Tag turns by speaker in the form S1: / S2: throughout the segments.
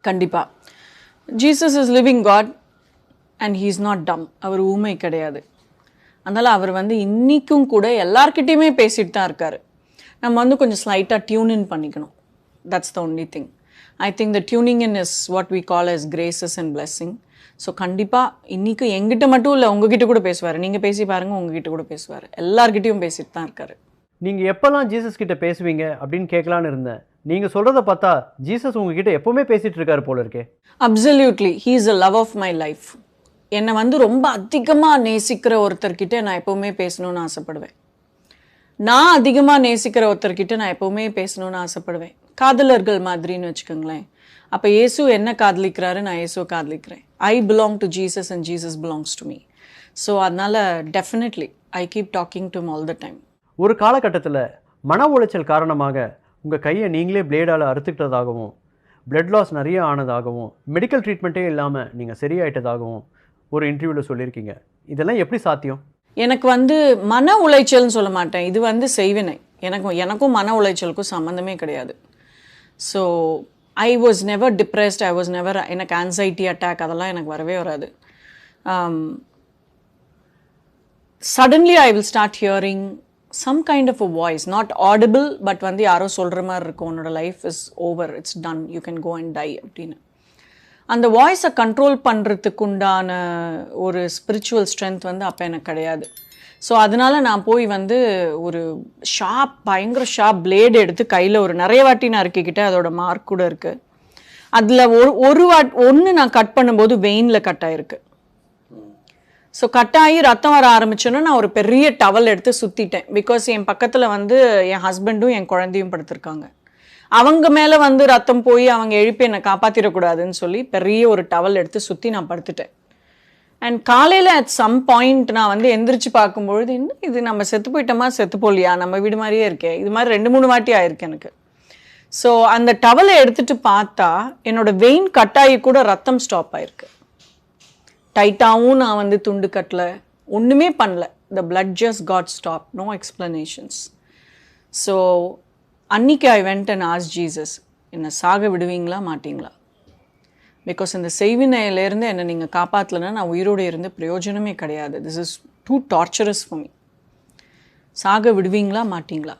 S1: கண்டிப்பா. Jesus is living God and he is not dumb. அவர் ஊமை கிடையாது. அதனால் அவர் வந்து இன்றைக்கும் கூட எல்லார்கிட்டையுமே பேசிட்டு தான் இருக்கார். நம்ம வந்து கொஞ்சம் ஸ்லைட்டாக டியூன் இன் பண்ணிக்கணும். That's the only thing. I think the tuning in is what we call as graces and blessing. So கண்டிப்பாக இன்றைக்கி எங்கிட்ட மட்டும் இல்லை, உங்ககிட்ட கூட பேசுவார். நீங்கள் பேசி பாருங்கள், உங்ககிட்ட கூட பேசுவார். எல்லார்கிட்டையும் பேசிட்டு தான் இருக்கார்.
S2: நீங்கள் எப்போல்லாம் ஜீசஸ் கிட்ட பேசுவீங்க அப்படின்னு கேட்கலான்னு இருந்தேன். நீங்கள் சொல்கிறத பார்த்தா ஜீசஸ் உங்ககிட்ட எப்போவுமே பேசிகிட்டு இருக்காரு போல இருக்கே.
S1: Absolutely he is a love of my life. என்னை வந்து ரொம்ப அதிகமாக நேசிக்கிற ஒருத்தர்கிட்ட நான் எப்போவுமே பேசணுன்னு ஆசைப்படுவேன். நான் அதிகமாக நேசிக்கிற ஒருத்தர்கிட்ட நான் எப்போவுமே பேசணுன்னு ஆசைப்படுவேன். காதலர்கள் மாதிரின்னு வச்சுக்கோங்களேன். அப்போ இயேசு என்ன காதலிக்கிறாரு, நான் இயேசுவை காதலிக்கிறேன். I belong to Jesus and Jesus belongs to me. So அதனால் definitely I keep talking to all the time.
S2: ஒரு காலகட்டத்தில் மன உளைச்சல் காரணமாக உங்கள் கையை நீங்களே பிளேடால் அறுத்துக்கிட்டதாகவும், பிளட் லாஸ் நிறைய ஆனதாகவும், மெடிக்கல் ட்ரீட்மெண்ட்டே இல்லாமல் நீங்கள் சரியாயிட்டதாகவும் ஒரு இன்டர்வியூவில் சொல்லியிருக்கீங்க. இதெல்லாம் எப்படி சாத்தியம்?
S1: எனக்கு வந்து மன உளைச்சல்னு சொல்ல மாட்டேன், இது வந்து செய்வினை. எனக்கும் மன உளைச்சலுக்கும் சம்மந்தமே கிடையாது. So I was never depressed, I was never, எனக்கு ஆன்சைட்டி அட்டாக் அதெல்லாம் எனக்கு வரவே வராது. Suddenly I will start hearing some kind of a voice, not audible, but வந்து யாரோ சொல்கிற மாதிரி இருக்கும், உன்னோட life is over, it's done, you can go and die அப்படின்னு. அந்த வாய்ஸை கண்ட்ரோல் பண்ணுறதுக்கு உண்டான ஒரு ஸ்பிரிச்சுவல் ஸ்ட்ரென்த் வந்து அப்போ எனக்கு கிடையாது. ஸோ அதனால நான் போய் வந்து ஒரு பயங்கர ஷார்ப் பிளேடு எடுத்து கையில் ஒரு நிறைய வாட்டி நான் இருக்கிக்கிட்டே, அதோட மார்க் கூட இருக்குது. அதில் ஒன்று நான் கட் பண்ணும்போது வெயினில் கட் ஆகிருக்கு. ஸோ கட்டாயி ரத்தம் வர ஆரம்பிச்சோன்னா நான் ஒரு பெரிய டவல் எடுத்து சுற்றிட்டேன். பிகாஸ் என் பக்கத்தில் வந்து என் ஹஸ்பண்டும் என் குழந்தையும் படுத்திருக்காங்க. அவங்க மேலே வந்து ரத்தம் போய் அவங்க எழுப்பி என்னை காப்பாற்றிடக்கூடாதுன்னு சொல்லி பெரிய ஒரு டவல் எடுத்து சுற்றி நான் படுத்துட்டேன். அண்ட் காலையில் அட் சம் பாயிண்ட் நான் வந்து எந்திரிச்சு பார்க்கும்பொழுது, இன்னும் இது நம்ம செத்து போயிட்டோமா, செத்து போலியா, நம்ம வீடு மாதிரியே இருக்கேன். இது மாதிரி 2-3 வாட்டி ஆயிருக்கு எனக்கு. ஸோ அந்த டவலை எடுத்துகிட்டு பார்த்தா என்னோட வெயின் கட்டாயி கூட ரத்தம் ஸ்டாப் ஆயிருக்கு. டைட்டாகவும் நான் வந்து துண்டு கட்டலை, ஒன்றுமே பண்ணல. The blood just got stop, no explanations. So அன்னைக்கு I went and ask Jesus, என்னை சாக விடுவீங்களா மாட்டிங்களா? பிகாஸ் இந்த செய்வினையிலேருந்து என்னை நீங்கள் காப்பாற்றலைன்னா நான் உயிரோடு இருந்து பிரயோஜனமே கிடையாது. This is too torturous for me. சாக விடுவீங்களா மாட்டிங்களா?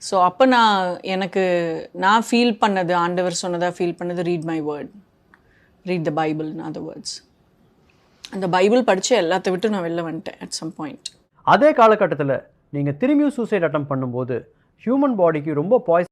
S1: ஸோ அப்போ நான் ஃபீல் பண்ணது, ஆண்டவர் சொன்னதாக ஃபீல் பண்ணது, read my word, read the Bible. In other words, அந்த பைபிள் படித்து எல்லாத்த விட்டு நான் வெளில வந்துட்டேன் அட் சம் பாயிண்ட்.
S2: அதே காலகட்டத்தில் நீங்கள் திரும்பியும் சூசைட் அட்டம் பண்ணும்போது ஹியூமன் பாடிக்கு ரொம்ப பாய்சன்